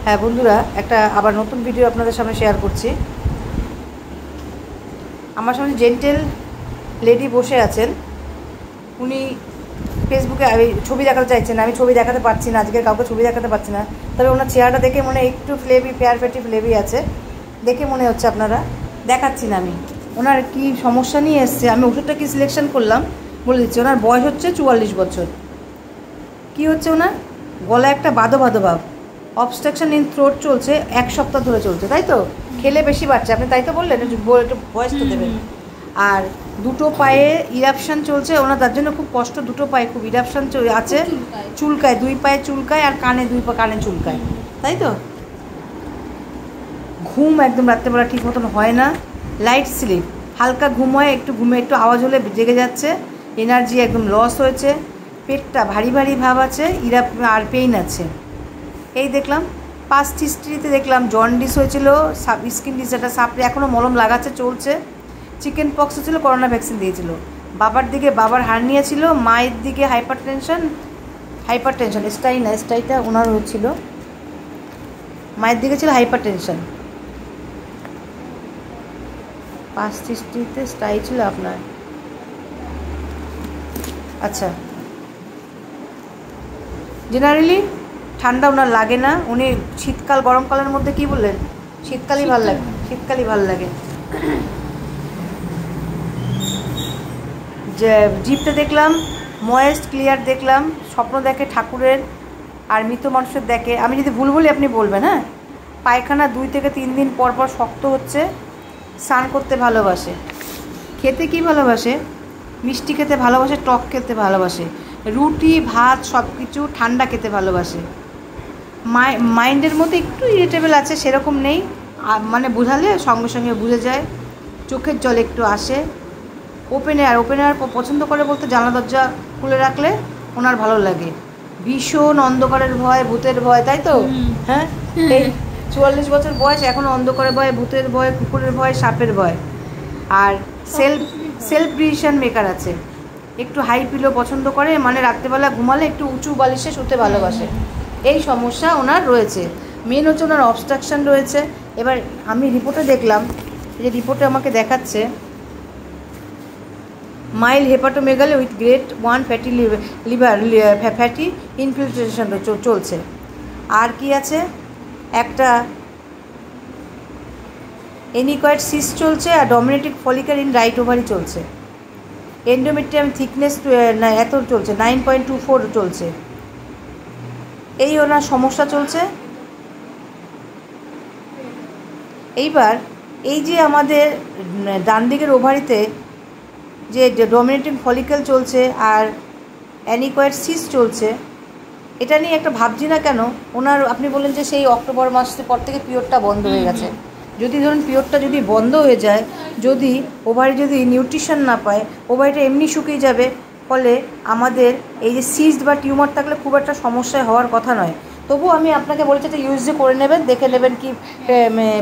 হ্যাঁ বন্ধুরা, একটা আবার নতুন ভিডিও আপনাদের সামনে শেয়ার করছি। আমার সামনে জেন্টেল লেডি বসে আছেন। উনি ফেসবুকে ছবি দেখাতে চাইছেন, আমি ছবি দেখাতে পারছি না, আজকে কাউকে ছবি দেখাতে পারছি না। তবে ওনার চেহারাটা দেখে মনে একটু ফ্লেভি, পেয়ার ফেটি ফ্লেভি আছে দেখে মনে হচ্ছে। আপনারা দেখাচ্ছি না আমি ওনার কি সমস্যা নিয়ে এসছে, আমি ওষুধটা কি সিলেকশন করলাম বলে দিচ্ছি। ওনার বয়স হচ্ছে 44 বছর। কি হচ্ছে ওনার গলায় একটা বাদো বাদো ভাব, অবস্ট্রাকশন ইন থ্রোট চলছে, 1 সপ্তাহ ধরে চলছে, তাই তো? খেলে বেশি বাড়ছে, আপনি তাই তো বললেন, একটু ভয়েস তো দেবেন। আর দুটো পায়ে ইরাপশান চলছে ওনার, তার জন্য খুব কষ্ট। দুটো পায়ে খুব ইরাপশান আছে, চুলকায়, 2 পায়ে চুলকায়, আর কানে 2 পা কানে চুলকায়, তাই তো? ঘুম একদম রাত্রেবেলা ঠিক মতন হয় না, লাইট স্লিপ, হালকা ঘুম হয়, একটু ঘুমে একটু আওয়াজ হলে জেগে যাচ্ছে, এনার্জি একদম লস হয়েছে, পেটটা ভারী ভারী ভাব আছে, আর পেইন আছে। এই দেখলাম পাস্ট হিস্ট্রিতে দেখলাম জন্ডিস হয়েছিল, স্কিন ডিসঅর্ডার, সাপড়ে এখনও মলম লাগাচ্ছে, চলছে। চিকেন পক্স ছিল, করোনা ভ্যাকসিন দিয়েছিল। বাবার দিকে বাবার হার্নিয়া ছিল, মায়ের দিকে হাইপার টেনশন স্টাইটা ওনার হচ্ছিল, মায়ের দিকে ছিল হাইপার টেনশন। পাস্ট হিস্ট্রিতে স্টাই ছিল আপনার। আচ্ছা, জেনারেলি ঠান্ডা ওনার লাগে না। উনি শীতকাল গরমকালের মধ্যে কি বললেন, শীতকালই ভালো লাগে, শীতকালই ভালো লাগে। যে জিভটা দেখলাম ময়েস্ট ক্লিয়ার, দেখলাম স্বপ্ন দেখে ঠাকুরের আর মৃত মানুষের দেখে। আমি যদি ভুল বলি আপনি বলবেন, হ্যাঁ। পায়খানা 2 থেকে 3 দিন পর পর শক্ত হচ্ছে। স্নান করতে ভালোবাসে, খেতে কি ভালোবাসে, মিষ্টি খেতে ভালোবাসে, টক খেতে ভালোবাসে, রুটি ভাত সব কিছু ঠান্ডা খেতে ভালোবাসে। মাইন্ডের মধ্যে একটু ইরিটেবল আছে, সেরকম নেই, মানে বোঝালে সঙ্গে সঙ্গে বুঝে যায়। চোখের জল একটু আসে। ওপেন এয়ার পছন্দ করে বলতে জানলা দরজা খুলে রাখলে ওনার ভালো লাগে। ভীষণ অন্ধকারের ভয়, ভূতের ভয়, তাই তো? হ্যাঁ, এই 44 বছর বয়স, এখনও অন্ধকারের ভয়, ভূতের ভয়, কুকুরের ভয়, সাপের ভয়। আর সেলফ ডিসিশন মেকার আছে। একটু হাই পিলো পছন্দ করে, মানে রাত্রেবেলা ঘুমালে একটু উঁচু বালিশে শুতে ভালোবাসে। এই সমস্যা ওনার রয়েছে। মেন হচ্ছে ওনার অবস্ট্রাকশান রয়েছে। এবার আমি রিপোর্টে দেখলাম, যে রিপোর্টে আমাকে দেখাচ্ছে mild hepatomegaly with grade 1 fatty fatty infiltration চলছে। আর কি আছে, একটা এনিকয়েড সিস্ট চলছে, আর ডমিনেটিক ফলিকার ইন রাইট ওভারি চলছে। এন্ডোমেট্রিয়াম থিকনেস এত চলছে, 9.24 চলছে। এই ওনার সমস্যা চলছে। এইবার এই যে আমাদের ডান দিকের ওভারিতে যে ডমিনেটিং ফলিকেল চলছে আর অ্যানিকয়েড সিস চলছে, এটা নিয়ে একটা ভাবছি না কেন ওনার। আপনি বললেন যে সেই অক্টোবর মাসের পর থেকে পিরিয়ডটা বন্ধ হয়ে গেছে। যদি ধরুন পিরিয়ডটা যদি বন্ধ হয়ে যায়, যদি ওভারি যদি নিউট্রিশন না পায়, ওভারিটা এমনি শুকিয়ে যাবে। ফলে আমাদের এই যে সিস্ট বা টিউমার থাকলে খুব একটা সমস্যা হওয়ার কথা নয়। তবু আমি আপনাকে বলেছি একটা ইউএসজি করে নেবেন, দেখে নেবেন কি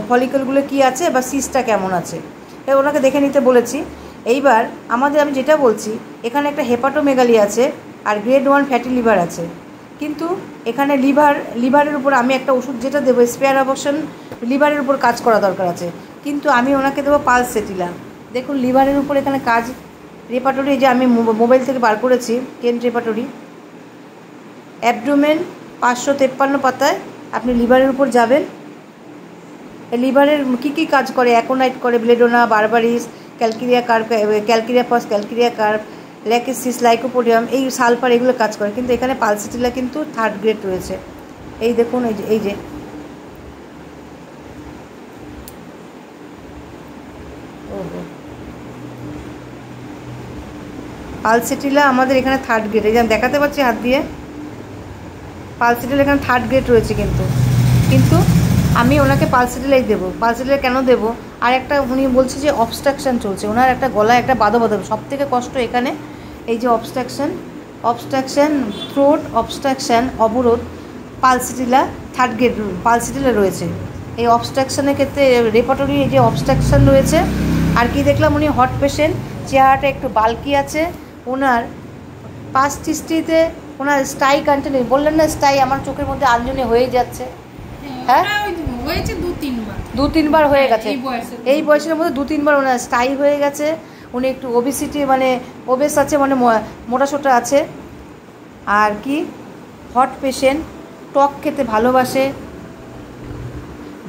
ফলিকেলগুলো কি আছে বা সিস্টটা কেমন আছে, ওনাকে দেখে নিতে বলেছি। এইবার আমি যেটা বলছি, এখানে একটা হেপাটোমেগালি আছে আর গ্রেড 1 ফ্যাটি লিভার আছে। কিন্তু এখানে লিভারের উপর আমি একটা ওষুধ যেটা দেবো, স্পেয়ার অবকশন, লিভারের উপর কাজ করা দরকার আছে। কিন্তু আমি ওনাকে দেবো পালসেটিলা। দেখুন লিভারের উপর এখানে কাজ। রেপাটরি যে আমি মোবাইল থেকে বার করেছি, কেন রেপাটরি, অ্যাবডোমেন 553 পাতায় আপনি লিভারের উপর যাবেন। লিভারের কী কাজ করে, অ্যাকোনাইট করে, belladonna, berberis, calcarea carb, lachesis, lycopodium, এই সালফার, এগুলো কাজ করে। কিন্তু এখানে পালসেটিলা কিন্তু 3rd গ্রেড রয়েছে। এই দেখুন, এই যে পালসেটিলা আমাদের এখানে 3rd গ্রেড, এই যে দেখাতে পাচ্ছি হাত দিয়ে, পালসেটিলা এখানে 3rd গ্রেড রয়েছে। কিন্তু আমি ওনাকে পালসেটিলাই দেবো। পালসেটিলা কেন দেবো, আর একটা উনি বলছে যে অবস্ট্রাকশান চলছে ওনার, একটা গলায় একটা বাদো সব থেকে কষ্ট এখানে। এই যে অবস্ট্রাকশান থ্রোট অবস্ট্রাকশান, অবরোধ, পালসেটিলা 3rd গ্রেড পালসেটিলা রয়েছে। এই অবস্ট্রাকশানের ক্ষেত্রে রেপাটরি এই যে অবস্ট্রাকশান রয়েছে। আর কি দেখলাম, উনি হট পেশেন্ট, চেহারাটা একটু বাল্কি আছে। ওনার পাস্ট হিস্ট্রিতে ওনার স্টাই কন্টিনিউ, বললেন না স্টাই, আমার চোখের মধ্যে আঞ্জনি হয়ে যাচ্ছে। হ্যাঁ হয়েছে 2-3 বার হয়ে গেছে, এই বয়সের মধ্যে 2-3 বার ওনার স্টাই হয়ে গেছে। উনি একটু ওবেসিটি মানে ওবেস আছে, মানে মোটা সোটা আছে। আর কি হট পেশেন্ট, টক খেতে ভালোবাসে,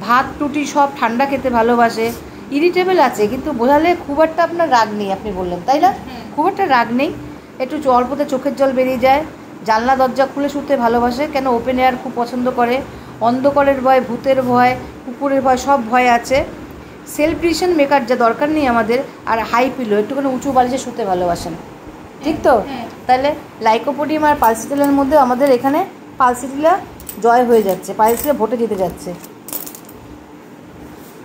ভাত রুটি সব ঠান্ডা খেতে ভালোবাসে, ইরিটেবল আছে, কিন্তু বোঝালে খুব একটা আপনার রাগ নেই, আপনি বললেন তাই না? খুব একটা রাগ নেই, একটু অল্পতে চোখের জল বেরিয়ে যায়, জানলা দরজা খুলে শুতে ভালোবাসে, কেন ওপেন এয়ার খুব পছন্দ করে, অন্ধকারের ভয়, ভূতের ভয়, কুকুরের ভয়, সব ভয় আছে। সেলফ ডিসিশন মেকার যা দরকার নেই আমাদের, আর হাই পিলো, একটুখানি উঁচু বালিশে শুতে ভালোবাসেন, ঠিক তো? তাহলে লাইকোপোডিয়াম আর পালসিটিলার মধ্যে আমাদের এখানে পালসিটিলা জয় হয়ে যাচ্ছে, পালসিটিলা ভোটে জিতে যাচ্ছে।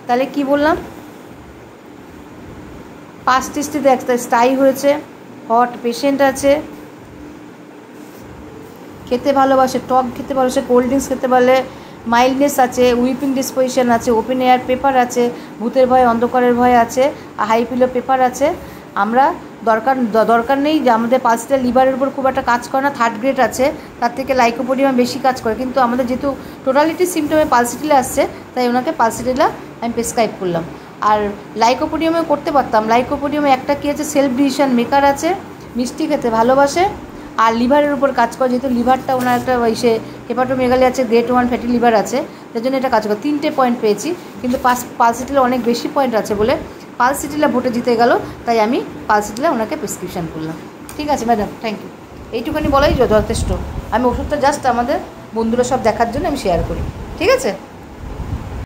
তাহলে কি বললাম, 5 টেস্টিতে একটা স্টাই হয়েছে, হট পেশেন্ট আছে, খেতে ভালোবাসে, টক খেতে ভালোবাসে, কোল্ড ড্রিঙ্কস খেতে পারলে, মাইল্ডনেস আছে, উইপিং ডিসপোজিশন আছে, ওপেন এয়ার পেপার আছে, ভূতের ভয় অন্ধকারের ভয় আছে, হাই পিলো পেপার আছে। আমরা দরকার নেই যে আমাদের পালসিটা লিভারের উপর খুব একটা কাজ করে না, 3rd গ্রেড আছে, তার থেকে লাইকোপোডিয়াম বেশি কাজ করে, কিন্তু আমাদের যেহেতু টোটালিটি সিমটমে পালসিটিলা আসছে, তাই ওনাকে পালসিটিলা আমি প্রেসক্রাইব করলাম। আর লাইকোপোডিয়ামেও করতে পারতাম, লাইকোপোডিয়ামে একটা কী আছে, সেলফ ডিসিশন মেকার আছে, মিষ্টি খেতে ভালোবাসে, আর লিভারের উপর কাজ করে, যেহেতু লিভারটা ওনার একটা সে হেপাটোমেগালি আছে, গ্রেড 1 ফ্যাটি লিভার আছে, তার জন্য এটা কাজ করে। 3টে পয়েন্ট পেয়েছি, কিন্তু পালসিটিলা অনেক বেশি পয়েন্ট আছে বলে পালসিটিলা ভোটে জিতে গেল, তাই আমি পালসিটিলা ওনাকে প্রেসক্রিপশান করলাম। ঠিক আছে ম্যাডাম, থ্যাংক ইউ। এইটুখানি বলাই যথেষ্ট। আমি ওষুধটা জাস্ট আমাদের বন্ধুরা সব দেখার জন্য আমি শেয়ার করি, ঠিক আছে?